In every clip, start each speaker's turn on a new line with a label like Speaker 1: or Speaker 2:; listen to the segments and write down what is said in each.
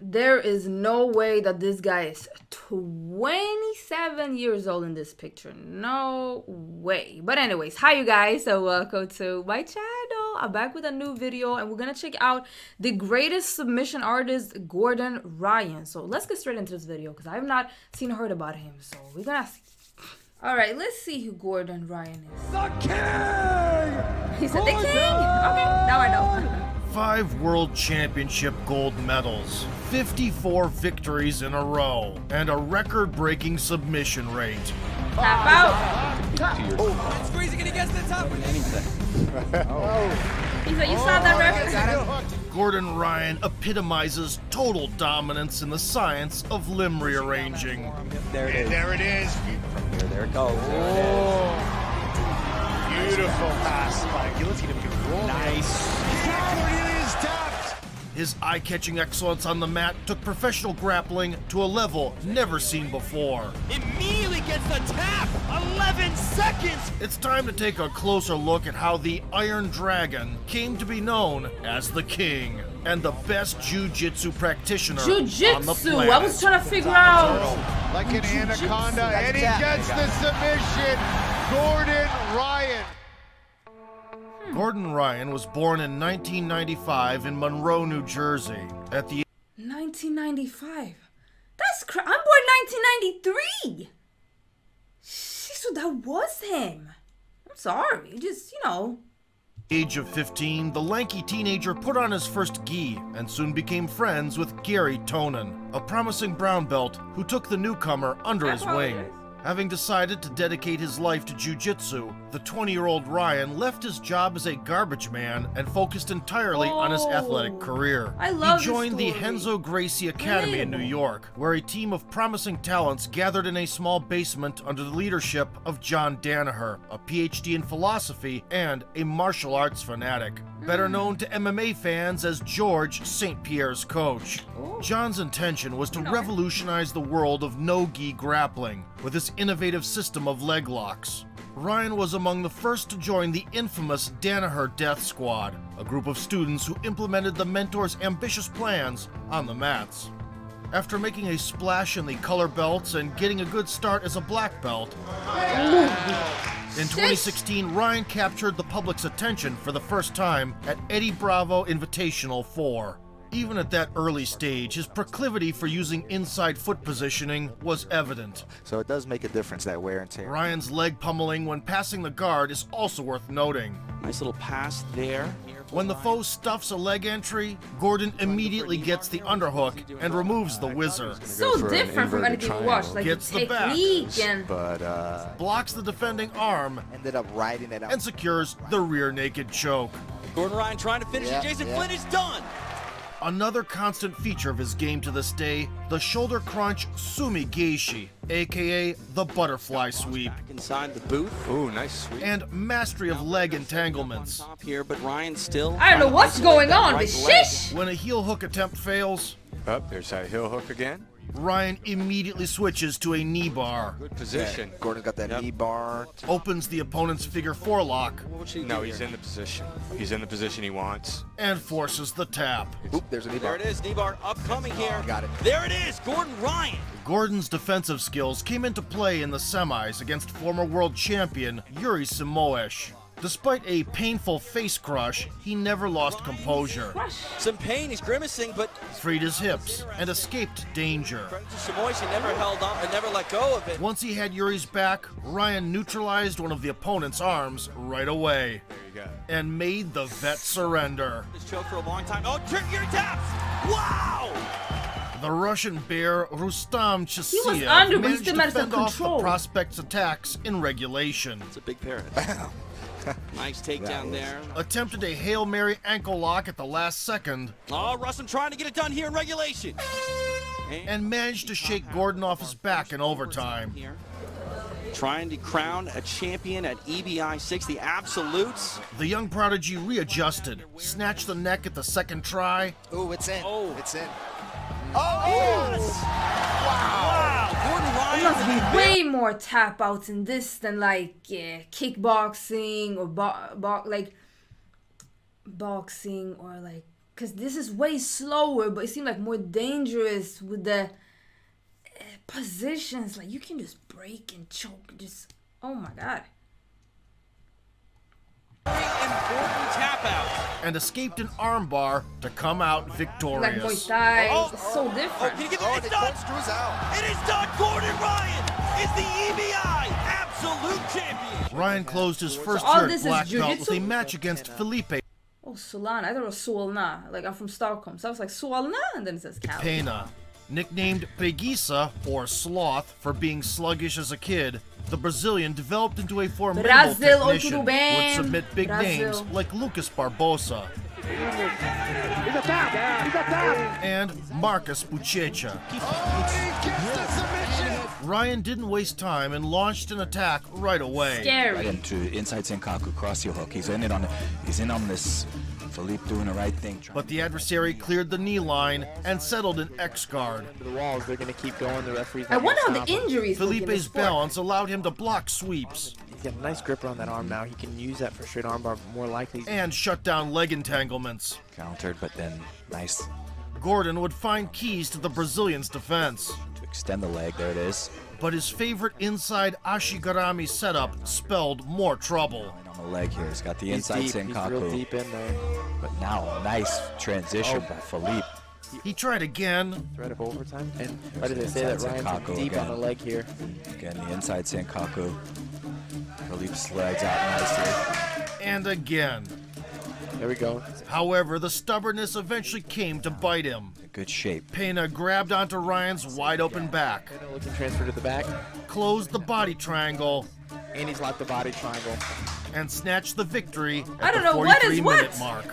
Speaker 1: There is no way that this guy is 27 years old in this picture. No way. But anyways, hi you guys, so welcome to my channel. I'm back with a new video and we're gonna check out the greatest submission artist, Gordon Ryan. So let's get straight into this video because I have not seen or heard about him. So we're gonna see. Alright, let's see who Gordon Ryan is.
Speaker 2: The King!
Speaker 1: He said the King! Okay, now I know.
Speaker 3: 5 World Championship gold medals, 54 victories in a row, and a record-breaking submission rate.
Speaker 1: Tap out!
Speaker 2: Squeezing it against the top.
Speaker 1: He said, you saw that record?
Speaker 3: Gordon Ryan epitomizes total dominance in the science of limb rearranging.
Speaker 2: There it is.
Speaker 4: There it is.
Speaker 2: From here, there it goes.
Speaker 4: Beautiful pass by Guillotine. Nice. Cornelius tapped.
Speaker 3: His eye-catching excellence on the mat took professional grappling to a level never seen before.
Speaker 4: Immediately gets the tap. 11 seconds.
Speaker 3: It's time to take a closer look at how the Iron Dragon came to be known as the King and the best jiu-jitsu practitioner on the
Speaker 1: Jiu-jitsu.
Speaker 3: planet.
Speaker 1: I was trying to figure out.
Speaker 4: Like an anaconda, and he gets the submission. Gordon Ryan.
Speaker 3: Gordon Ryan was born in 1995 in Monroe, New Jersey. At the
Speaker 1: 1995. That's I'm born 1993. So that was him. I'm sorry. Just, you know.
Speaker 3: age of 15, the lanky teenager put on his first gi and soon became friends with Gary Tonin, a promising brown belt who took the newcomer under his wing. Having decided to dedicate his life to jiu-jitsu, the 20-year-old Ryan left his job as a garbage man and focused entirely on his athletic career.
Speaker 1: I love
Speaker 3: He joined the
Speaker 1: this
Speaker 3: Renzo Gracie Academy in New York, where a team of promising talents gathered in a small basement under the leadership of John Danaher, a PhD in philosophy and a martial arts fanatic, better known to MMA fans as George St. Pierre's coach. John's intention was to revolutionize the world of no-gi grappling with his innovative system of leg locks. Ryan was among the first to join the infamous Danaher Death Squad, a group of students who implemented the mentor's ambitious plans on the mats. After making a splash in the color belts and getting a good start as a black belt, in 2016, Ryan captured the public's attention for the first time at Eddie Bravo Invitational 4. Even at that early stage, his proclivity for using inside foot positioning was evident.
Speaker 5: So it does make a difference, that wear and tear.
Speaker 3: Ryan's leg pummeling when passing the guard is also worth noting.
Speaker 6: Nice little pass there.
Speaker 3: When the foe stuffs a leg entry, Gordon immediately gets the underhook and removes the whizzer.
Speaker 1: So different from anything we watched, like
Speaker 3: Gets
Speaker 1: the
Speaker 3: the back.
Speaker 1: technique and
Speaker 5: But
Speaker 3: Blocks the defending arm
Speaker 5: ended up riding it out.
Speaker 3: and secures the rear naked choke.
Speaker 6: Gordon Ryan trying to finish it. Jason Flynn is done.
Speaker 3: Another constant feature of his game to this day, the shoulder crunch sumi geishi, aka the butterfly sweep,
Speaker 6: Back inside the booth.
Speaker 5: Ooh, nice sweep.
Speaker 3: and mastery of leg entanglements.
Speaker 6: Top here, but Ryan still.
Speaker 1: I don't know what's going on, but
Speaker 6: Right
Speaker 1: shish!
Speaker 3: When a heel hook attempt fails,
Speaker 7: Oh, there's that heel hook again.
Speaker 3: Ryan immediately switches to a knee bar,
Speaker 7: Good position.
Speaker 5: Gordon got that knee bar.
Speaker 3: opens the opponent's figure 4 lock,
Speaker 7: No, he's in the position. He's in the position he wants.
Speaker 3: and forces the tap.
Speaker 5: Oop, there's a knee
Speaker 6: There
Speaker 5: bar.
Speaker 6: it is, knee bar upcoming here.
Speaker 5: got it.
Speaker 6: There it is, Gordon Ryan.
Speaker 3: Gordon's defensive skills came into play in the semis against former world champion Yuri Simoesh. Despite a painful face crush, he never lost composure,
Speaker 6: Some pain, he's grimacing, but
Speaker 3: freed his hips, and escaped danger.
Speaker 6: credit to Samoy, he never held on and never let go of it.
Speaker 3: Once he had Yuri's back, Ryan neutralized one of the opponent's arms right away
Speaker 7: There you go.
Speaker 3: and made the vet surrender.
Speaker 6: This choke for a long time. Oh, trigger taps! Wow!
Speaker 3: The Russian bear Rustam
Speaker 1: was
Speaker 3: Chasiev
Speaker 1: under, but he
Speaker 3: managed
Speaker 1: still
Speaker 3: to
Speaker 1: managed to
Speaker 3: fend off the
Speaker 1: control.
Speaker 3: prospect's attacks in regulation.
Speaker 6: It's a big parrot. Nice takedown there.
Speaker 3: Attempted a Hail Mary ankle lock at the last second
Speaker 6: Oh, Russell trying to get it done here in regulation.
Speaker 3: and managed to shake Gordon off his back in overtime.
Speaker 6: Here. Trying to crown a champion at EBI 6, the Absolutes.
Speaker 3: The young prodigy readjusted, snatched the neck at the second try,
Speaker 5: Ooh, it's in.
Speaker 6: Oh.
Speaker 5: It's in.
Speaker 6: Yes! Wow! Gordon
Speaker 1: There
Speaker 6: Ryan.
Speaker 1: must be way more tap outs in this than like kickboxing or like boxing or like Because this is way slower, but it seemed like more dangerous with the positions. Like, you can just break and choke. Just, oh my God.
Speaker 6: Important tap out.
Speaker 3: And escaped an armbar to come out
Speaker 1: Like
Speaker 3: victorious.
Speaker 1: Muay Thai.
Speaker 6: Oh.
Speaker 1: It's so different.
Speaker 6: Can you get the, it's done.
Speaker 5: Screws out.
Speaker 6: It is done. Gordon Ryan is the EBI absolute champion.
Speaker 3: Ryan closed his first
Speaker 1: all
Speaker 3: year
Speaker 1: this
Speaker 3: at
Speaker 1: is
Speaker 3: black belt with a
Speaker 1: jiu-jitsu?
Speaker 3: match against Felipe
Speaker 1: Oh, Solana. I thought it was Solna. Like, I'm from Stockholm. So I was like, Solna? And then it says Cali.
Speaker 3: Pena. Nicknamed Preguiça, or Sloth, for being sluggish as a kid, the Brazilian developed into a formidable
Speaker 1: Brasil, oi,
Speaker 3: technician
Speaker 1: tudo
Speaker 3: who
Speaker 1: bem?
Speaker 3: would submit big
Speaker 1: Brasil.
Speaker 3: names like Lucas Barbosa and Marcus Buchecha.
Speaker 4: Oh, he gets the submission.
Speaker 3: Ryan didn't waste time and launched an attack right away.
Speaker 1: Scary.
Speaker 8: Into inside Senkaku, cross heel hook. He's in on this. Felipe doing the right thing.
Speaker 3: But the adversary cleared the knee line and settled an X guard.
Speaker 9: The walls, they're going to keep going. The referee's
Speaker 1: I wonder how the injuries look in this
Speaker 3: Felipe's
Speaker 1: sport.
Speaker 3: balance allowed him to block sweeps
Speaker 9: He's got a nice gripper on that arm now. He can use that for straight armbar more likely.
Speaker 3: and shut down leg entanglements.
Speaker 8: Countered, but then nice
Speaker 3: Gordon would find keys to the Brazilian's defense,
Speaker 8: to extend the leg. There it is.
Speaker 3: but his favorite inside Ashigarami setup spelled more trouble.
Speaker 8: On the leg here, he's got the
Speaker 9: He's
Speaker 8: inside
Speaker 9: deep. He's real
Speaker 8: Senkaku.
Speaker 9: deep in there.
Speaker 8: But now, nice transition by Felipe.
Speaker 3: He tried again,
Speaker 9: Threat of overtime. And why did they say that
Speaker 8: Inside
Speaker 9: Ryan's
Speaker 8: Senkaku
Speaker 9: deep on
Speaker 8: again.
Speaker 9: the leg here?
Speaker 8: Again, the inside Senkaku. Felipe's legs out nicely.
Speaker 3: and again.
Speaker 9: There we go.
Speaker 3: However, the stubbornness eventually came to bite him.
Speaker 8: Good shape.
Speaker 3: Pena grabbed onto Ryan's wide-open back,
Speaker 9: Looking transfer to the back.
Speaker 3: closed the body triangle,
Speaker 9: And he's locked the body triangle.
Speaker 3: and snatched the victory
Speaker 1: I
Speaker 3: at
Speaker 1: don't
Speaker 3: the
Speaker 1: know, what is
Speaker 3: 43-minute
Speaker 1: what?
Speaker 3: mark.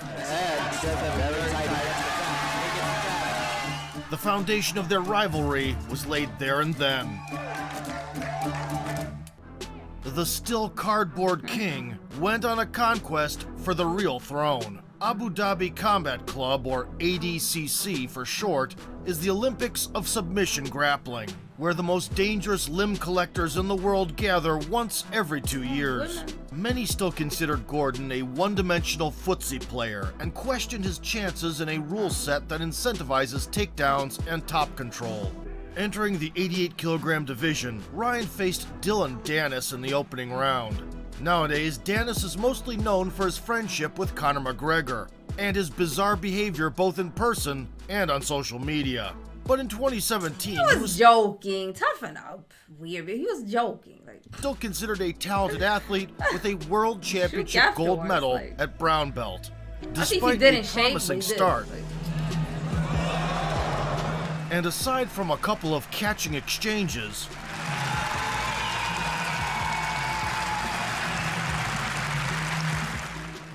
Speaker 3: The foundation of their rivalry was laid there and then. The still cardboard king went on a conquest for the real throne. Abu Dhabi Combat Club, or ADCC for short, is the Olympics of submission grappling, where the most dangerous limb collectors in the world gather once every 2 years. Many still considered Gordon a one-dimensional footsie player and questioned his chances in a rule set that incentivizes takedowns and top control. Entering the 88-kilogram division, Ryan faced Dylan Dennis in the opening round. Nowadays, Dennis is mostly known for his friendship with Conor McGregor and his bizarre behavior both in person and on social media. But in 2017,
Speaker 1: He was joking. Toughen up. Weird, but he was joking. Like,
Speaker 3: still considered a talented athlete with a world championship gold
Speaker 1: afterwards,
Speaker 3: medal
Speaker 1: like-
Speaker 3: at brown belt.
Speaker 1: I think he
Speaker 3: Despite a
Speaker 1: didn't shake,
Speaker 3: promising
Speaker 1: but he did.
Speaker 3: start,
Speaker 1: Like,
Speaker 3: and aside from a couple of catching exchanges,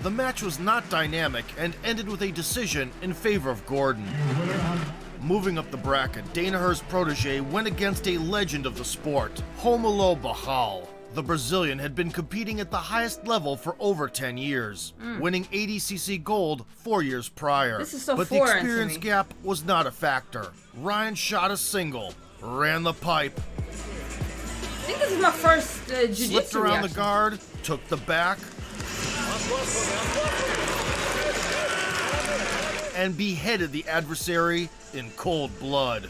Speaker 3: the match was not dynamic and ended with a decision in favor of Gordon. Moving up the bracket, Danaher's protege went against a legend of the sport, Romulo Barral. The Brazilian had been competing at the highest level for over 10 years, winning ADCC gold 4 years prior.
Speaker 1: This is so
Speaker 3: but the
Speaker 1: foreign to
Speaker 3: experience
Speaker 1: me.
Speaker 3: gap was not a factor. Ryan shot a single, ran the pipe,
Speaker 1: I think this is my first jiu-jitsu
Speaker 3: slipped around the
Speaker 1: reaction.
Speaker 3: guard, took the back, and beheaded the adversary in cold blood.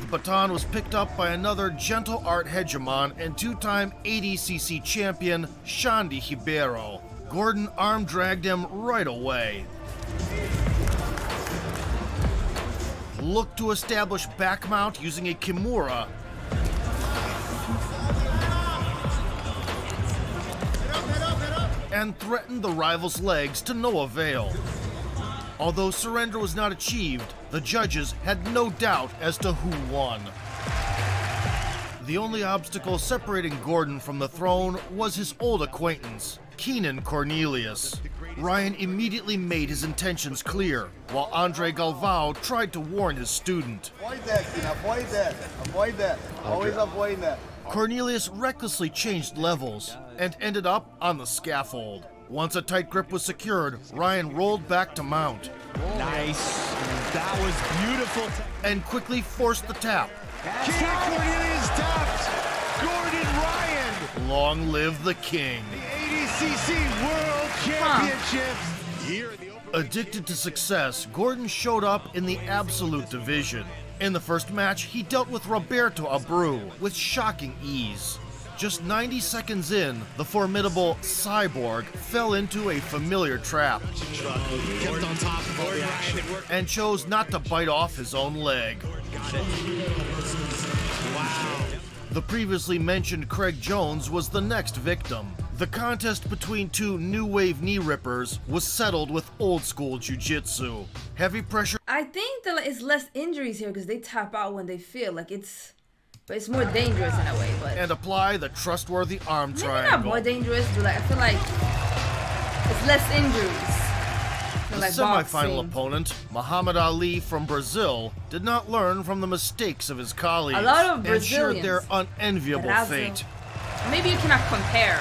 Speaker 3: The baton was picked up by another gentle art hegemon and two-time ADCC champion, Xande Ribeiro. Gordon arm dragged him right away. Looked to establish back mount using a kimura, and threatened the rival's legs to no avail. Although surrender was not achieved, the judges had no doubt as to who won. The only obstacle separating Gordon from the throne was his old acquaintance, Keenan Cornelius. Ryan immediately made his intentions clear, while Andre Galvao tried to warn his student.
Speaker 10: Avoid that, Keenan. Avoid that. Avoid that. Always avoid that.
Speaker 3: Cornelius recklessly changed levels and ended up on the scaffold. Once a tight grip was secured, Ryan rolled back to mount.
Speaker 2: Nice. That was beautiful.
Speaker 3: And quickly forced the tap.
Speaker 4: Keenan Cornelius tapped Gordon Ryan.
Speaker 3: Long live the king.
Speaker 4: The ADCC World Championships. Here in the open.
Speaker 3: Addicted to success, Gordon showed up in the absolute division. In the first match, he dealt with Roberto Abreu with shocking ease. Just 90 seconds in, the formidable Cyborg fell into a familiar trap and chose not to bite off his own leg. The previously mentioned Craig Jones was the next victim. The contest between two new wave knee rippers was settled with old school jiu-jitsu. Heavy pressure.
Speaker 1: I think that it's less injuries here because they tap out when they feel like it's. But it's more dangerous in a way, but...
Speaker 3: And apply the trustworthy arm
Speaker 1: maybe
Speaker 3: triangle.
Speaker 1: not more dangerous, but like, I feel like it's less injuries.
Speaker 3: The
Speaker 1: Like
Speaker 3: semi-final
Speaker 1: boxing.
Speaker 3: opponent, Muhammad Ali from Brazil, did not learn from the mistakes of his colleagues
Speaker 1: A lot of
Speaker 3: and
Speaker 1: Brazilians.
Speaker 3: shared their unenviable
Speaker 1: Brazil.
Speaker 3: fate.
Speaker 1: Maybe you cannot compare.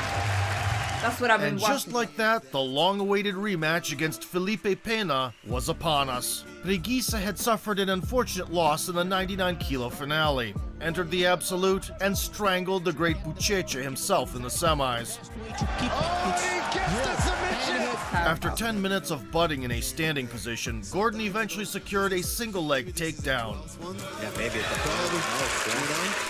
Speaker 1: That's what I've been
Speaker 3: And
Speaker 1: watching.
Speaker 3: just like that, the long-awaited rematch against Felipe Pena was upon us. Preguiça had suffered an unfortunate loss in the 99-kilo finale, entered the absolute, and strangled the great Buchecha himself in the semis. After 10 minutes of butting in a standing position, Gordon eventually secured a single-leg takedown.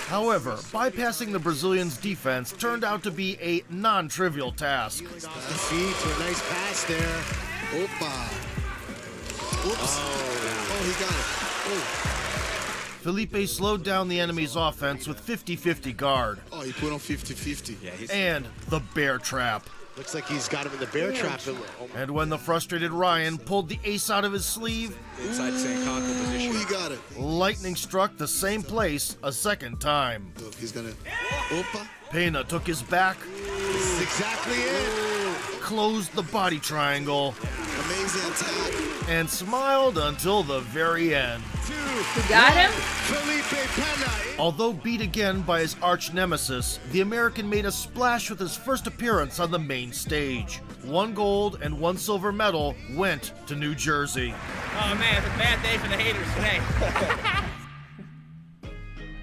Speaker 3: However, bypassing the Brazilian's defense turned out to be a non-trivial task.
Speaker 4: Feet for a nice pass there. Opa. Oops. Oh, he got it. Oh.
Speaker 3: Felipe slowed down the enemy's offense with 50-50 guard.
Speaker 4: Oh, he put on 50-50. Yeah,
Speaker 3: and the bear trap.
Speaker 4: looks like he's got him in the bear trap.
Speaker 3: And when the frustrated Ryan pulled the ace out of his sleeve,
Speaker 8: inside Sankaku position.
Speaker 4: He got it.
Speaker 3: lightning struck the same place a second time.
Speaker 4: Look, he's gonna. Opa.
Speaker 3: Pena took his back.
Speaker 4: This is exactly it.
Speaker 3: Closed the body triangle.
Speaker 4: Amazing attack.
Speaker 3: And smiled until the very end.
Speaker 1: You got him?
Speaker 4: Felipe Pena.
Speaker 3: Although beat again by his arch nemesis, the American made a splash with his first appearance on the main stage. 1 gold and 1 silver medal went to New Jersey.
Speaker 11: Oh man, it's a bad day for the haters today.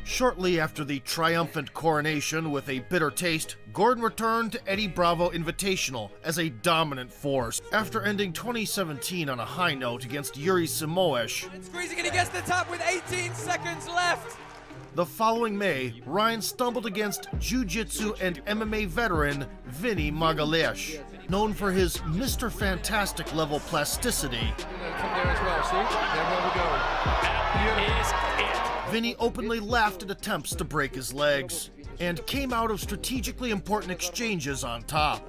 Speaker 3: Shortly after the triumphant coronation with a bitter taste, Gordon returned to Eddie Bravo Invitational as a dominant force. After ending 2017 on a high note against Yuri Simoes,
Speaker 11: Squeezing it against the top with 18 seconds left.
Speaker 3: the following May, Ryan stumbled against Jiu-Jitsu and MMA veteran Vinny Magalhães. Known for his Mr. Fantastic level plasticity, Vinny openly laughed at attempts to break his legs and came out of strategically important exchanges on top,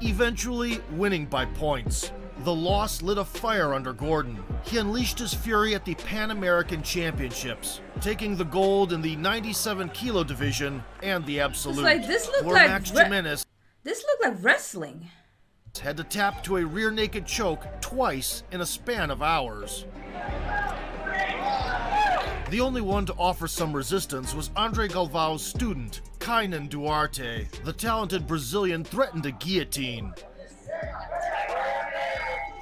Speaker 3: eventually winning by points. The loss lit a fire under Gordon. He unleashed his fury at the Pan American Championships, taking the gold in the 97-kilo division and the absolute.
Speaker 1: It's like, this looked
Speaker 3: where
Speaker 1: like
Speaker 3: Max Jimenez
Speaker 1: this looked like wrestling.
Speaker 3: had to tap to a rear naked choke twice in a span of hours. The only one to offer some resistance was Andre Galvao's student, Kainan Duarte. The talented Brazilian threatened a guillotine,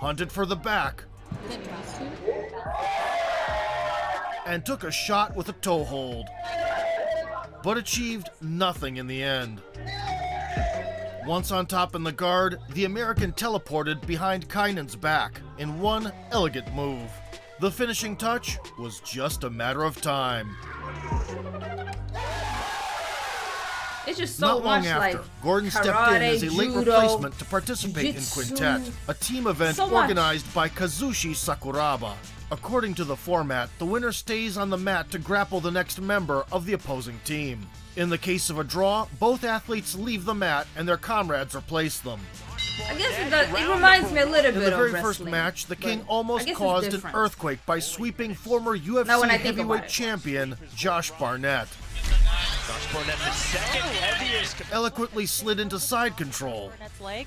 Speaker 3: hunted for the back, and took a shot with a toe hold, but achieved nothing in the end. Once on top in the guard, the American teleported behind Kainan's back in one elegant move. The finishing touch was just a matter of time.
Speaker 1: It's just so
Speaker 3: Not long
Speaker 1: much
Speaker 3: after,
Speaker 1: like
Speaker 3: Gordon stepped in
Speaker 1: karate,
Speaker 3: as a late
Speaker 1: judo,
Speaker 3: replacement to participate
Speaker 1: jiu-jitsu.
Speaker 3: in Quintet, a team event
Speaker 1: So much.
Speaker 3: organized by Kazushi Sakuraba. According to the format, the winner stays on the mat to grapple the next member of the opposing team. In the case of a draw, both athletes leave the mat and their comrades replace them.
Speaker 1: I guess it reminds me a little
Speaker 3: In
Speaker 1: bit
Speaker 3: the
Speaker 1: of
Speaker 3: very
Speaker 1: wrestling.
Speaker 3: first match, the King
Speaker 1: but I
Speaker 3: almost
Speaker 1: guess it's
Speaker 3: caused an
Speaker 1: different.
Speaker 3: earthquake by sweeping former
Speaker 1: Now when
Speaker 3: UFC
Speaker 1: I think about
Speaker 3: heavyweight
Speaker 1: it.
Speaker 3: champion Josh Barnett.
Speaker 11: Josh Barnett, the second heaviest.
Speaker 3: Eloquently slid into side control
Speaker 12: Barnett's leg.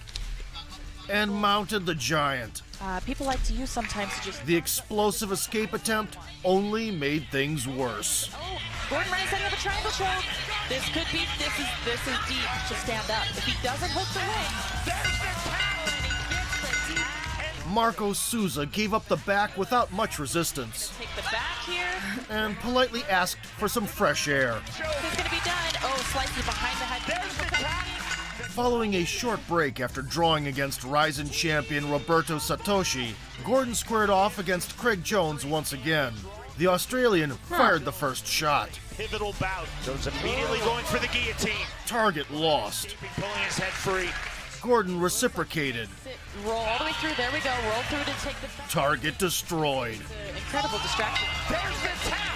Speaker 3: and mounted the giant.
Speaker 12: People like to use sometimes to just.
Speaker 3: The explosive escape attempt only made things worse.
Speaker 12: Oh, Gordon Ryan setting up a triangle choke. This could be. This is deep to stand up. If he doesn't hook the ring,
Speaker 3: Marco Souza gave up the back without much resistance
Speaker 12: take the back here.
Speaker 3: and politely asked for some fresh air.
Speaker 12: It's gonna be done. Oh, slightly behind the head.
Speaker 3: Following a short break after drawing against Ryzen champion Roberto Satoshi, Gordon squared off against Craig Jones once again. The Australian fired the first shot.
Speaker 2: Pivotal bout. Jones immediately going for the guillotine.
Speaker 3: Target lost.
Speaker 2: Pulling his head free.
Speaker 3: Gordon reciprocated.
Speaker 12: Roll all the way through. There we go. Roll through to take the
Speaker 3: Target destroyed.
Speaker 12: incredible distraction.
Speaker 2: There's the tap.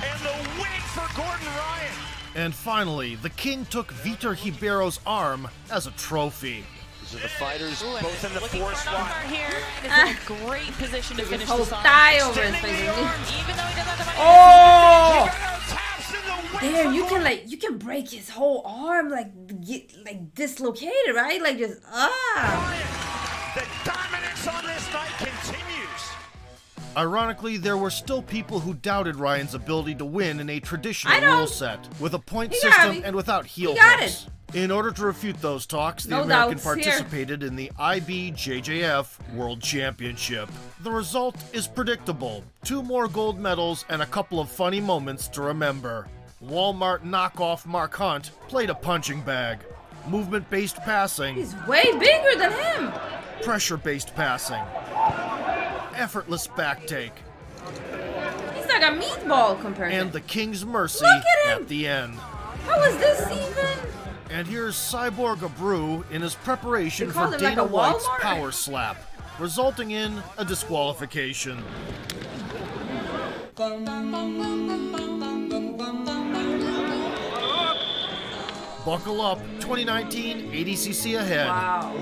Speaker 2: And the win for Gordon Ryan.
Speaker 3: And finally, the king took Vitor Ribeiro's arm as a trophy.
Speaker 2: These are the fighters,
Speaker 12: Ooh,
Speaker 2: both in the
Speaker 12: looking
Speaker 2: force
Speaker 12: for an
Speaker 2: fight.
Speaker 12: armbar here. Is in a great position to finish
Speaker 1: Whole
Speaker 12: this arm.
Speaker 1: thigh over his face.
Speaker 12: Even though he doesn't have the money.
Speaker 1: Oh! There, you can break his whole arm, like dislocated, right? Like just
Speaker 2: The dominance on this night continues.
Speaker 3: Ironically, there were still people who doubted Ryan's ability to win in a
Speaker 1: I
Speaker 3: traditional
Speaker 1: know.
Speaker 3: rule set, with a point
Speaker 1: He got
Speaker 3: system
Speaker 1: me.
Speaker 3: and without heel
Speaker 1: He got
Speaker 3: hooks. In order to refute those talks, the
Speaker 1: No
Speaker 3: American
Speaker 1: doubts here.
Speaker 3: participated in the IBJJF World Championship. The result is predictable. 2 more gold medals and a couple of funny moments to remember. Walmart knockoff Mark Hunt played a punching bag. Movement-based passing.
Speaker 1: he's way bigger than him.
Speaker 3: Pressure-based passing. Effortless back take.
Speaker 1: He's like a meatball compared
Speaker 3: And
Speaker 1: to
Speaker 3: the King's Mercy
Speaker 1: Look at him!
Speaker 3: at the end.
Speaker 1: How is this even?
Speaker 3: And here's Cyborg Abreu in his preparation
Speaker 1: They call
Speaker 3: for
Speaker 1: him like
Speaker 3: Dana
Speaker 1: a
Speaker 3: White's
Speaker 1: Walmart?
Speaker 3: power slap, resulting in a disqualification. Buckle up, 2019 ADCC ahead.
Speaker 1: Wow.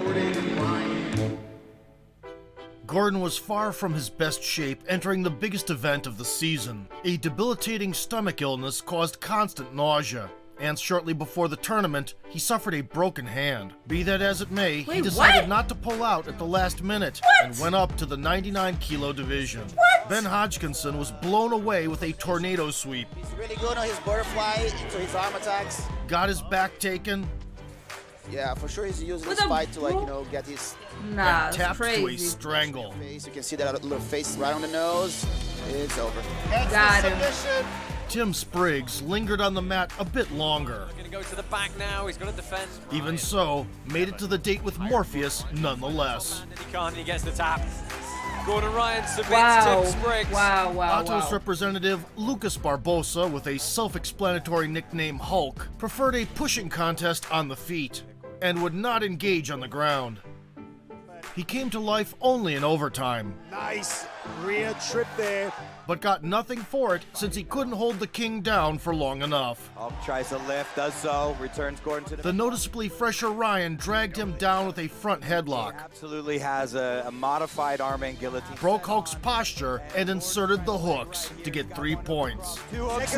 Speaker 3: Gordon was far from his best shape entering the biggest event of the season. A debilitating stomach illness caused constant nausea, and shortly before the tournament, he suffered a broken hand. Be that as it may, he
Speaker 1: Wait,
Speaker 3: decided
Speaker 1: what?
Speaker 3: not to pull out at the last minute and went up to the 99-kilo division.
Speaker 1: What?
Speaker 3: Ben Hodgkinson was blown away with a tornado sweep,
Speaker 5: He's really good on his butterfly into his arm attacks.
Speaker 3: got his back taken,
Speaker 5: Yeah, for sure he's using
Speaker 1: With
Speaker 5: this
Speaker 1: a
Speaker 5: fight to, like,
Speaker 1: bro-
Speaker 5: you know, get his
Speaker 1: Nah,
Speaker 3: and
Speaker 1: that's
Speaker 3: tapped to a
Speaker 1: crazy.
Speaker 3: strangle.
Speaker 5: face. You can see that little face right on the nose. It's over.
Speaker 1: Got him.
Speaker 3: Tim Spriggs lingered on the mat a bit longer.
Speaker 11: Gonna go to the back now. He's gonna defend.
Speaker 3: Even so, made it to the date with Morpheus nonetheless.
Speaker 11: He can't. He gets the tap. Gordon Ryan submits
Speaker 1: Wow.
Speaker 11: Tim Spriggs.
Speaker 1: Wow, wow,
Speaker 3: Atos
Speaker 1: wow.
Speaker 3: representative Lucas Barbosa, with a self-explanatory nickname Hulk, preferred a pushing contest on the feet and would not engage on the ground. He came to life only in overtime,
Speaker 2: Nice rear trip there.
Speaker 3: but got nothing for it since he couldn't hold the king down for long enough.
Speaker 5: Up, tries to lift, does so, returns Gordon to
Speaker 3: The noticeably fresher Ryan dragged him down with a front headlock,
Speaker 5: Absolutely has a modified arm and guillotine.
Speaker 3: broke Hulk's posture, and inserted the hooks to get 3 points.
Speaker 5: 2 hooks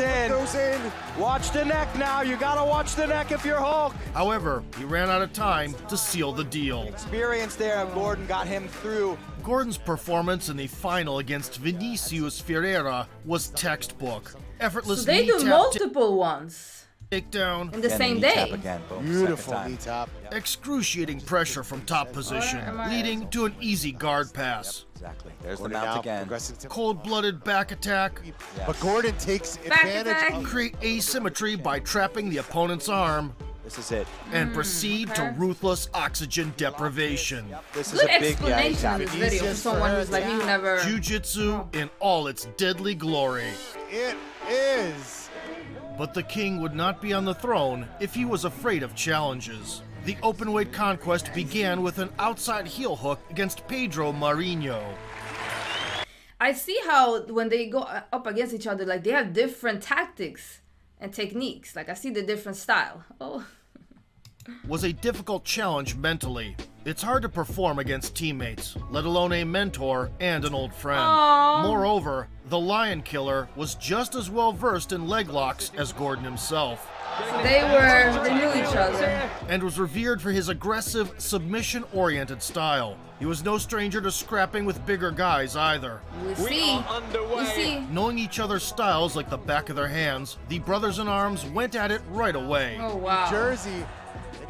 Speaker 5: in. Watch the neck now. You gotta watch the neck if you're Hulk.
Speaker 3: However, he ran out of time to seal the deal.
Speaker 5: Experience there, Gordon got him through.
Speaker 3: Gordon's performance in the final against Vinicius Ferreira was textbook. Effortless
Speaker 1: So they
Speaker 3: knee
Speaker 1: do
Speaker 3: tap
Speaker 1: multiple ones
Speaker 3: takedown,
Speaker 1: in the
Speaker 8: Again,
Speaker 1: same
Speaker 8: knee tap
Speaker 1: day.
Speaker 8: again, boom,
Speaker 4: Beautiful
Speaker 8: second
Speaker 4: knee
Speaker 8: time.
Speaker 4: tap.
Speaker 3: excruciating pressure from top position,
Speaker 1: Am I-
Speaker 3: leading to an easy guard pass.
Speaker 8: Exactly. There's
Speaker 4: Gordon
Speaker 8: the mount
Speaker 4: now
Speaker 8: again.
Speaker 4: progressing to
Speaker 3: Cold-blooded back attack,
Speaker 4: But Gordon takes
Speaker 1: Back
Speaker 4: advantage
Speaker 1: attack.
Speaker 4: of
Speaker 3: create asymmetry by trapping the opponent's arm,
Speaker 8: This is it.
Speaker 3: and proceed
Speaker 1: okay.
Speaker 3: to ruthless oxygen deprivation.
Speaker 8: This is
Speaker 1: Good
Speaker 8: a big
Speaker 1: explanation in this video for someone who's like, he never...
Speaker 3: Jiu-Jitsu in all its deadly glory.
Speaker 4: it is.
Speaker 3: But the king would not be on the throne if he was afraid of challenges. The openweight conquest began with an outside heel hook against Pedro Marinho.
Speaker 1: I see how when they go up against each other, like they have different tactics and techniques. Like I see the different style. Oh,
Speaker 3: Was a difficult challenge mentally. It's hard to perform against teammates, let alone a mentor and an old friend.
Speaker 1: Aww.
Speaker 3: Moreover, the Lion Killer was just as well versed in leg locks as Gordon himself,
Speaker 1: they knew each other.
Speaker 3: and was revered for his aggressive, submission-oriented style. He was no stranger to scrapping with bigger guys either.
Speaker 1: We see.
Speaker 3: Knowing each other's styles like the back of their hands, the brothers-in-arms went at it right away.
Speaker 1: Oh wow.
Speaker 4: Jersey.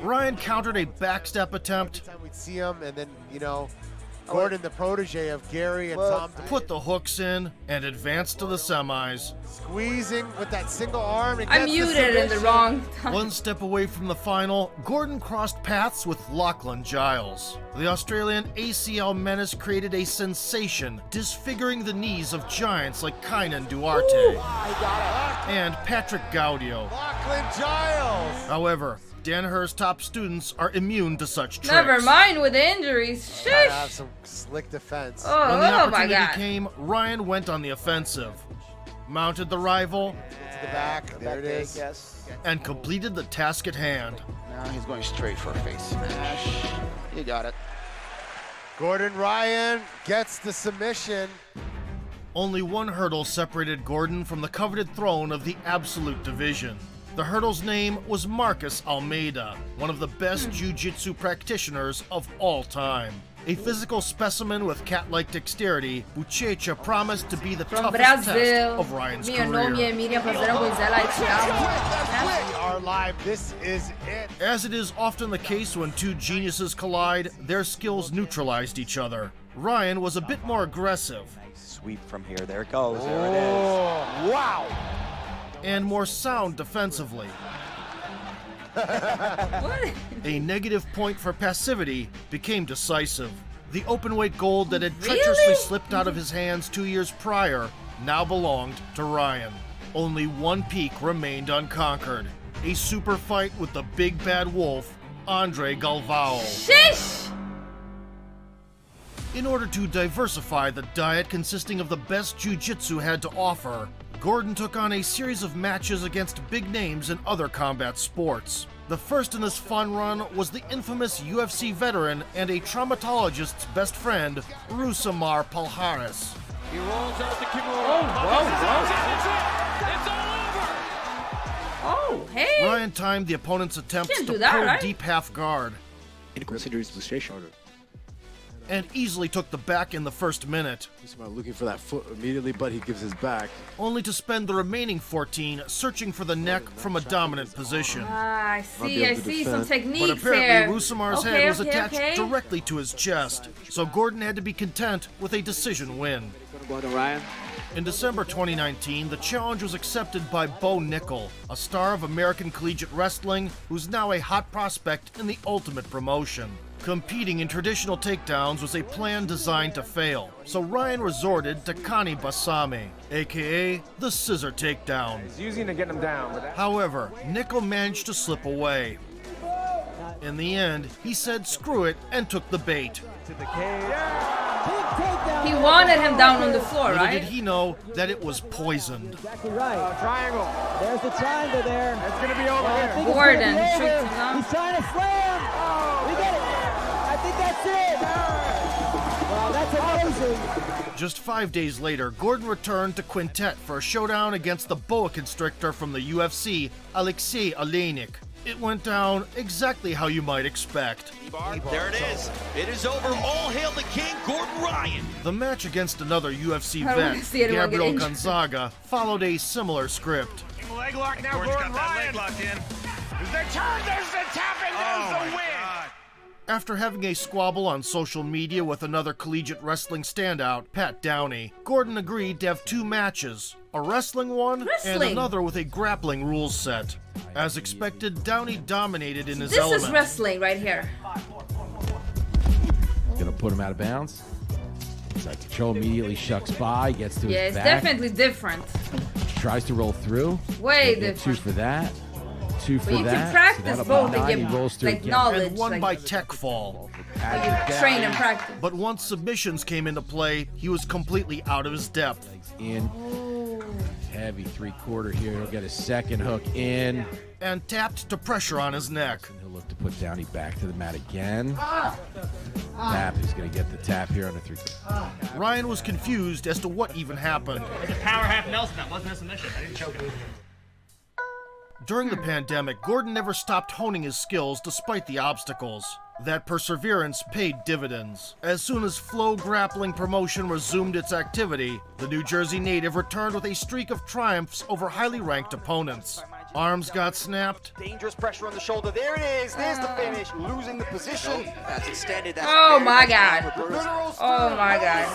Speaker 3: Ryan countered a backstep attempt,
Speaker 4: Every time we'd see him, and then, you know, Gordon, the protege of Gary and Tom.
Speaker 3: Put the hooks in and advanced to the semis.
Speaker 4: Squeezing with that single arm. And
Speaker 1: I muted in the wrong time.
Speaker 3: One step away from the final, Gordon crossed paths with Lachlan Giles. The Australian ACL menace created a sensation, disfiguring the knees of giants like Kainan Duarte and Patrick Gaudio.
Speaker 4: Lachlan Giles!
Speaker 3: However, Danaher's top students are immune to such tricks.
Speaker 1: Never mind with the injuries.
Speaker 4: Gotta
Speaker 1: Shush.
Speaker 4: have some slick defense.
Speaker 1: Oh,
Speaker 3: When the
Speaker 1: my
Speaker 3: opportunity
Speaker 1: God.
Speaker 3: came, Ryan went on the offensive, mounted the rival,
Speaker 4: To the back. There it is.
Speaker 10: Yes.
Speaker 3: and completed the task at hand.
Speaker 10: Now he's going straight for a face smash. You got it.
Speaker 4: Gordon Ryan gets the submission.
Speaker 3: Only one hurdle separated Gordon from the coveted throne of the Absolute Division. The hurdle's name was Marcus Almeida, one of the best jiu-jitsu practitioners of all time. A physical specimen with cat-like dexterity, Buchecha promised to be the
Speaker 1: From
Speaker 3: toughest test
Speaker 1: Brazil.
Speaker 3: of Ryan's
Speaker 1: Meu nome
Speaker 3: career.
Speaker 1: é Miriam, prazer em Gonzela e te amo.
Speaker 4: We are live. This is it.
Speaker 3: As it is often the case when two geniuses collide, their skills neutralized each other. Ryan was a bit more aggressive
Speaker 8: Sweep from here. There it goes. There it is.
Speaker 4: Oh, wow.
Speaker 3: and more sound defensively.
Speaker 1: What?
Speaker 3: A negative point for passivity became decisive. The openweight gold that had treacherously
Speaker 1: Really?
Speaker 3: slipped out of his hands 2 years prior now belonged to Ryan. Only one peak remained unconquered. A super fight with the big bad wolf, Andre Galvao.
Speaker 1: Shish!
Speaker 3: In order to diversify the diet consisting of the best jiu-jitsu had to offer, Gordon took on a series of matches against big names in other combat sports. The first in this fun run was the infamous UFC veteran and a traumatologist's best friend, Rusamar Palhares.
Speaker 2: He rolls out the kimura.
Speaker 1: Oh, hey.
Speaker 3: Ryan timed the opponent's attempts
Speaker 1: Can't
Speaker 3: to
Speaker 1: do that,
Speaker 3: pull
Speaker 1: right?
Speaker 3: deep half guard
Speaker 8: It considers the station.
Speaker 3: and easily took the back in the first minute,
Speaker 13: He's about looking for that foot immediately, but he gives his back.
Speaker 3: only to spend the remaining 14 searching for the neck from a dominant position.
Speaker 1: Ah, I see some techniques
Speaker 3: But apparently
Speaker 1: here.
Speaker 3: Rusamar's
Speaker 1: Okay,
Speaker 3: head was
Speaker 1: okay,
Speaker 3: attached
Speaker 1: okay.
Speaker 3: directly to his chest, so Gordon had to be content with a decision win. In December 2019, the challenge was accepted by Bo Nickel, a star of American collegiate wrestling who's now a hot prospect in the Ultimate promotion. Competing in traditional takedowns was a plan designed to fail, so Ryan resorted to Kani Basame, aka the scissor takedown.
Speaker 5: He's using to get him down.
Speaker 3: However, Nickel managed to slip away. In the end, he said screw it and took the bait.
Speaker 1: He wanted him down on the floor,
Speaker 3: Little
Speaker 1: right?
Speaker 3: did he know that it was poisoned.
Speaker 5: Exactly right. Triangle.
Speaker 14: There's the triangle there.
Speaker 5: It's going to be over here.
Speaker 1: Gordon,
Speaker 14: He's
Speaker 1: shoots him down.
Speaker 14: trying to slam. We get it. I think that's it. Wow, that's amazing.
Speaker 3: Just 5 days later, Gordon returned to Quintet for a showdown against the boa constrictor from the UFC, Alexei Oleinik. It went down exactly how you might expect.
Speaker 6: There it is. It is over. All hail the king, Gordon Ryan.
Speaker 3: The match against another UFC
Speaker 1: I wanna
Speaker 3: vet,
Speaker 1: see anyone get
Speaker 3: Gabriel
Speaker 1: injured.
Speaker 3: Gonzaga, followed a similar script.
Speaker 2: Leg lock now, Gordon Ryan. There's the turn, there's the tap, and there's the win.
Speaker 3: After having a squabble on social media with another collegiate wrestling standout, Pat Downey, Gordon agreed to have 2 matches, a wrestling one and
Speaker 1: Wrestling?
Speaker 3: another with a grappling rules set. As expected, Downey dominated in his
Speaker 1: This
Speaker 3: element.
Speaker 1: is wrestling right here.
Speaker 15: Gonna put him out of bounds. Side control immediately shucks by, gets to
Speaker 1: Yeah,
Speaker 15: his
Speaker 1: it's
Speaker 15: back,
Speaker 1: definitely different.
Speaker 15: tries to roll through.
Speaker 1: Way
Speaker 15: He'll get
Speaker 1: different.
Speaker 15: 2 for that. 2 for
Speaker 1: But you
Speaker 15: that.
Speaker 1: can practice
Speaker 15: that'll be
Speaker 1: both and
Speaker 15: 9.
Speaker 1: get
Speaker 15: He rolls through
Speaker 1: like
Speaker 15: again.
Speaker 1: knowledge.
Speaker 3: And won
Speaker 1: like,
Speaker 3: by tech fall.
Speaker 1: you train and practice.
Speaker 3: But once submissions came into play, he was completely out of his depth.
Speaker 15: In. Heavy 3/4 here. He'll get his second hook in.
Speaker 3: And tapped to pressure on his neck.
Speaker 15: He'll look to put Downey back to the mat again. Tap. He's gonna get the tap here on the 3.
Speaker 3: Ryan was confused as to what even happened.
Speaker 11: It's a power half Nelson. That wasn't a submission. I didn't choke it.
Speaker 3: During the pandemic, Gordon never stopped honing his skills despite the obstacles. That perseverance paid dividends. As soon as Flow Grappling Promotion resumed its activity, the New Jersey native returned with a streak of triumphs over highly ranked opponents. Arms got snapped.
Speaker 5: Dangerous pressure on the shoulder. There it is. There's the finish. Losing the position.
Speaker 6: That's extended. That's
Speaker 1: Oh my God.
Speaker 5: Oh
Speaker 1: my God.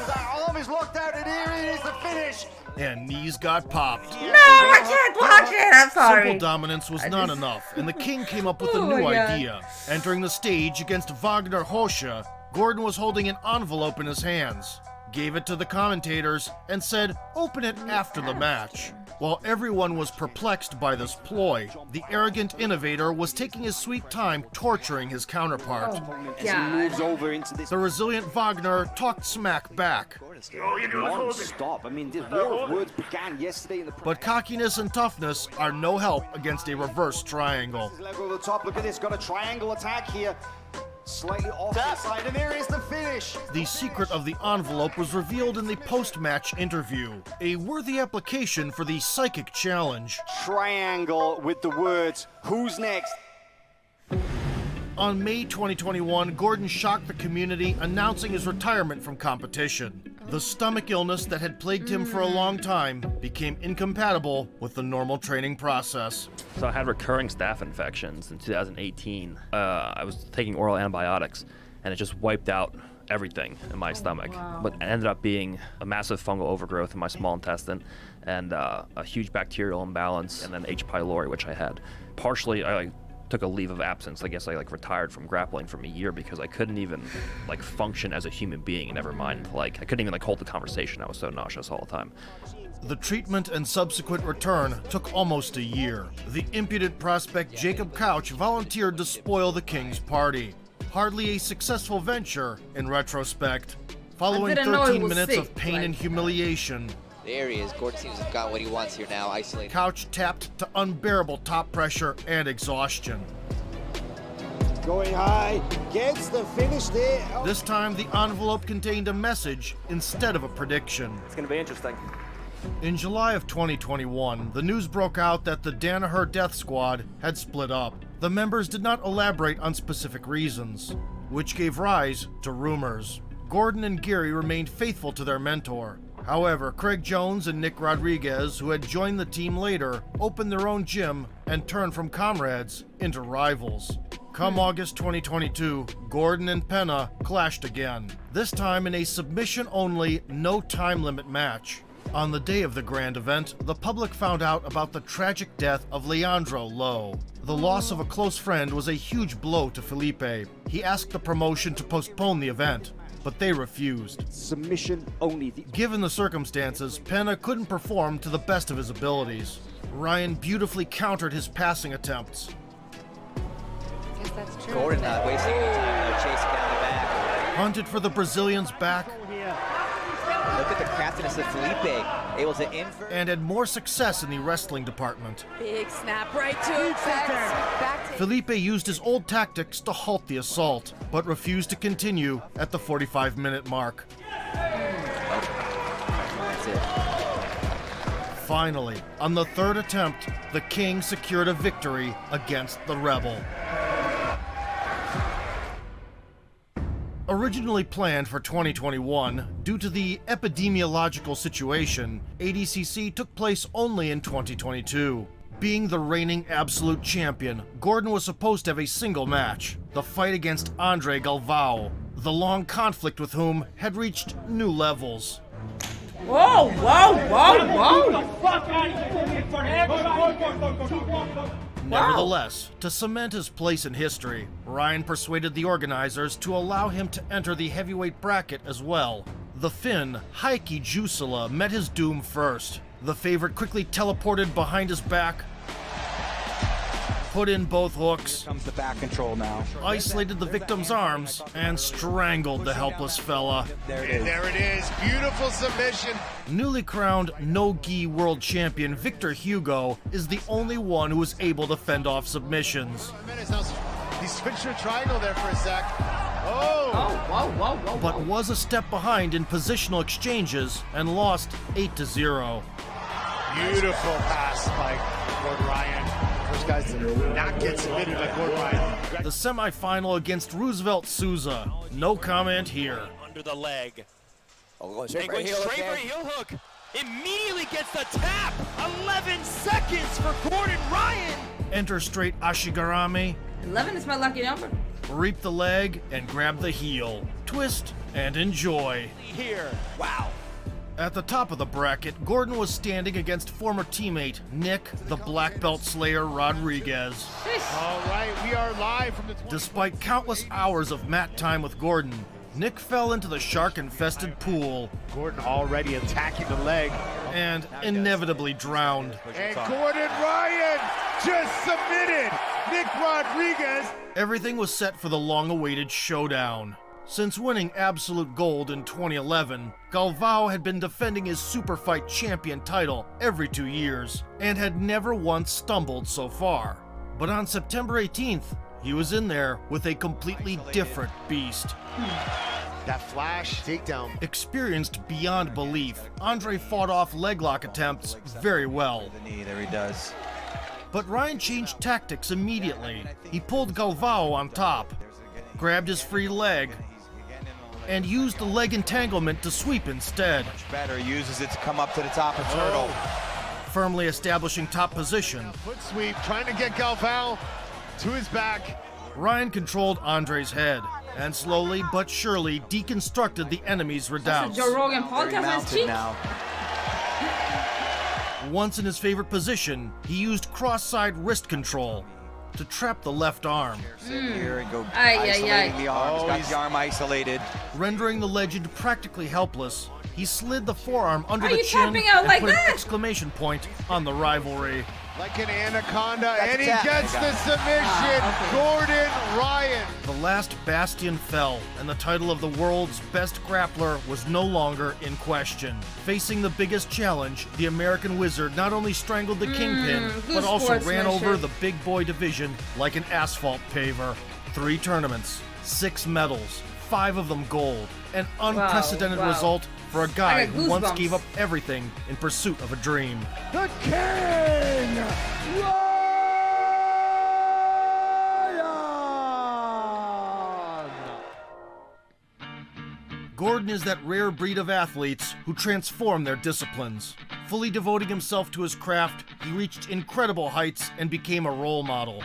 Speaker 5: That arm is locked out, and here it is, the finish.
Speaker 3: And knees got popped.
Speaker 1: No, I can't watch it. I'm sorry.
Speaker 3: Simple dominance was not enough, and the King came up with a new idea. Entering the stage against Wagner Hosha, Gordon was holding an envelope in his hands, gave it to the commentators, and said, "Open it after the match." While everyone was perplexed by this ploy, the arrogant innovator was taking his sweet time torturing his counterpart. The resilient Wagner talked smack back.
Speaker 5: Non-stop. I mean, this war of words began yesterday in the...
Speaker 3: But cockiness and toughness are no help against a reverse triangle.
Speaker 5: Leg over the top. Look at this. Got a triangle attack here. Slightly off the side, and there is the finish.
Speaker 3: The secret of the envelope was revealed in the post-match interview. A worthy application for the psychic challenge.
Speaker 5: Triangle with the words, "Who's next?"
Speaker 3: On May 2021, Gordon shocked the community, announcing his retirement from competition. The stomach illness that had plagued him for a long time became incompatible with the normal training process.
Speaker 16: So I had recurring staph infections in 2018. I was taking oral antibiotics, and it just wiped out everything in my stomach. But it ended up being a massive fungal overgrowth in my small intestine, and a huge bacterial imbalance, and then H. pylori, which I had. Partially, I took a leave of absence. I guess I retired from grappling for a year because I couldn't even function as a human being, and never mind I couldn't even hold the conversation. I was so nauseous all the time.
Speaker 3: The treatment and subsequent return took almost a year. The impudent prospect Jacob Couch volunteered to spoil the King's party. Hardly a successful venture in retrospect. Following 13 minutes of pain and humiliation,
Speaker 17: there he is. Gordon seems to have got what he wants here now, isolated.
Speaker 3: Couch tapped to unbearable top pressure and exhaustion.
Speaker 5: Going high, gets the finish there.
Speaker 3: This time, the envelope contained a message instead of a prediction.
Speaker 5: It's going to be interesting.
Speaker 3: In July of 2021, the news broke out that the Danaher Death Squad had split up. The members did not elaborate on specific reasons, which gave rise to rumors. Gordon and Gary remained faithful to their mentor. However, Craig Jones and Nick Rodriguez, who had joined the team later, opened their own gym and turned from comrades into rivals. Come August 2022, Gordon and Pena clashed again, this time in a submission-only, no time limit match. On the day of the grand event, the public found out about the tragic death of Leandro Lo. The loss of a close friend was a huge blow to Felipe. He asked the promotion to postpone the event, but they refused.
Speaker 5: Submission only.
Speaker 3: Given the circumstances, Pena couldn't perform to the best of his abilities. Ryan beautifully countered his passing attempts.
Speaker 12: Guess that's true.
Speaker 17: Gordon not wasting any time. They're chasing down the back.
Speaker 3: Hunted for the Brazilian's back.
Speaker 17: Look at the craftiness of Felipe. Able to invert.
Speaker 3: And had more success in the wrestling department.
Speaker 12: Big snap right to it. Back to
Speaker 3: Felipe used his old tactics to halt the assault, but refused to continue at the 45-minute mark.
Speaker 17: That's it.
Speaker 3: Finally, on the third attempt, the King secured a victory against the Rebel. Originally planned for 2021, due to the epidemiological situation, ADCC took place only in 2022. Being the reigning absolute champion, Gordon was supposed to have a single match, the fight against Andre Galvao, the long conflict with whom had reached new levels.
Speaker 1: Whoa, whoa, whoa, whoa!
Speaker 11: Get the fuck out of here!
Speaker 3: Nevertheless, to cement his place in history, Ryan persuaded the organizers to allow him to enter the heavyweight bracket as well. The Finn, Heikki Juusala, met his doom first. The favorite quickly teleported behind his back, put in both hooks,
Speaker 11: Comes the back control now.
Speaker 3: isolated the victim's arms, and strangled the helpless fella.
Speaker 11: There it is.
Speaker 2: There it is. Beautiful submission.
Speaker 3: Newly crowned no-gi world champion Victor Hugo is the only one who was able to fend off submissions.
Speaker 2: He switched to a triangle there for a sec. Oh!
Speaker 1: Whoa, whoa, whoa, whoa.
Speaker 3: But was a step behind in positional exchanges and lost 8-0.
Speaker 2: Beautiful pass by Gordon Ryan. First guys to not get submitted by Gordon Ryan.
Speaker 3: The semifinal against Roosevelt Souza. No comment here.
Speaker 7: Under the leg.
Speaker 17: Oh, going
Speaker 7: Straight for a heel hook.
Speaker 11: Immediately gets the tap. 11 seconds for Gordon Ryan.
Speaker 3: Enter straight Ashigarami.
Speaker 1: 11 is my lucky number.
Speaker 3: Reap the leg and grab the heel. Twist and enjoy.
Speaker 11: Here. Wow.
Speaker 3: At the top of the bracket, Gordon was standing against former teammate Nick, the Black Belt Slayer Rodriguez.
Speaker 2: All right, we are live from the...
Speaker 3: Despite countless hours of mat time with Gordon, Nick fell into the shark-infested pool.
Speaker 2: Gordon already attacking the leg.
Speaker 3: And inevitably drowned.
Speaker 2: And Gordon Ryan just submitted Nick Rodriguez.
Speaker 3: Everything was set for the long-awaited showdown. Since winning absolute gold in 2011, Galvao had been defending his Super Fight champion title every 2 years, and had never once stumbled so far. But on September 18th, he was in there with a completely different beast.
Speaker 2: That flash takedown.
Speaker 3: Experienced beyond belief, Andre fought off leg lock attempts very well.
Speaker 8: The knee, there he does.
Speaker 3: But Ryan changed tactics immediately. He pulled Galvao on top, grabbed his free leg, and used the leg entanglement to sweep instead.
Speaker 8: Much better, uses it to come up to the top and turtle.
Speaker 3: Firmly establishing top position.
Speaker 2: Foot sweep, trying to get Galvao to his back.
Speaker 3: Ryan controlled Andre's head and slowly but surely deconstructed the enemy's redoubts.
Speaker 1: Joe Rogan podcast on his cheek.
Speaker 8: Now.
Speaker 3: Once in his favorite position, he used cross-side wrist control to trap the left arm.
Speaker 8: Here and go isolating the arm. He's got the arm isolated.
Speaker 3: Rendering the legend practically helpless, he slid the forearm under
Speaker 1: Are
Speaker 3: the
Speaker 1: you
Speaker 3: chin
Speaker 1: tapping out
Speaker 3: and
Speaker 1: like
Speaker 3: put
Speaker 1: that?
Speaker 3: an exclamation point on the rivalry.
Speaker 2: Like an anaconda,
Speaker 8: That's
Speaker 2: and he
Speaker 8: a tap.
Speaker 2: gets the submission. Gordon Ryan.
Speaker 3: The last bastion fell, and the title of the world's best grappler was no longer in question. Facing the biggest challenge, the American Wizard not only strangled the Kingpin, but also ran over the big boy division like an asphalt paver. 3 tournaments, 6 medals, 5 of them gold. An unprecedented result for a guy who once gave up everything in pursuit of a dream.
Speaker 2: The King!
Speaker 3: Gordon is that rare breed of athletes who transform their disciplines. Fully devoting himself to his craft, he reached incredible heights and became a role model.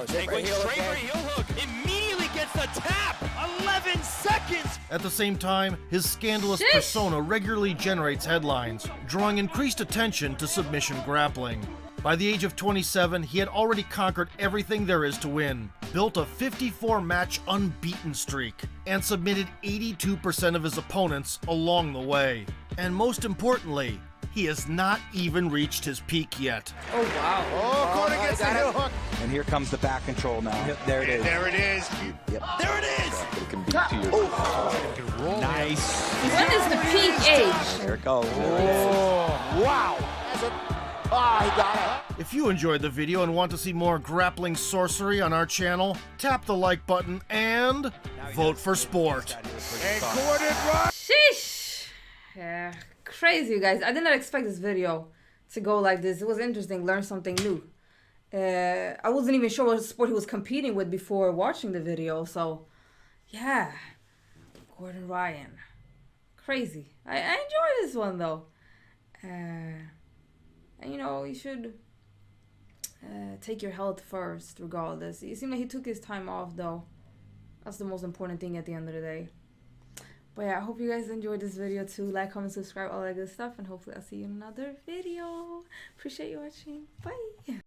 Speaker 11: Straight for a heel hook. Immediately gets the tap. 11 seconds.
Speaker 3: At the same time, his scandalous persona regularly generates headlines, drawing increased attention to submission grappling. By the age of 27, he had already conquered everything there is to win, built a 54-match unbeaten streak, and submitted 82% of his opponents along the way. And most importantly, he has not even reached his peak yet.
Speaker 1: Oh, wow.
Speaker 2: Oh, Gordon gets the heel hook.
Speaker 8: And here comes the back control now. There it is.
Speaker 2: There it is.
Speaker 8: Yep.
Speaker 2: There it is.
Speaker 8: It can beat to you.
Speaker 2: Nice.
Speaker 1: When is the peak age?
Speaker 8: There it goes.
Speaker 2: Wow.
Speaker 10: He got it.
Speaker 3: If you enjoyed the video and want to see more grappling sorcery on our channel, tap the like button and vote for sport.
Speaker 2: And Gordon Ryan.
Speaker 1: Sheesh. Yeah, crazy, you guys. I did not expect this video to go like this. It was interesting. Learn something new. I wasn't even sure what sport he was competing with before watching the video. So, yeah. Gordon Ryan. Crazy. I enjoy this one, though. And, you know, you should take your health first, regardless. It seemed like he took his time off, though. That's the most important thing at the end of the day. But yeah, I hope you guys enjoyed this video too. Like, comment, subscribe, all that good stuff. And hopefully I'll see you in another video. Appreciate you watching. Bye.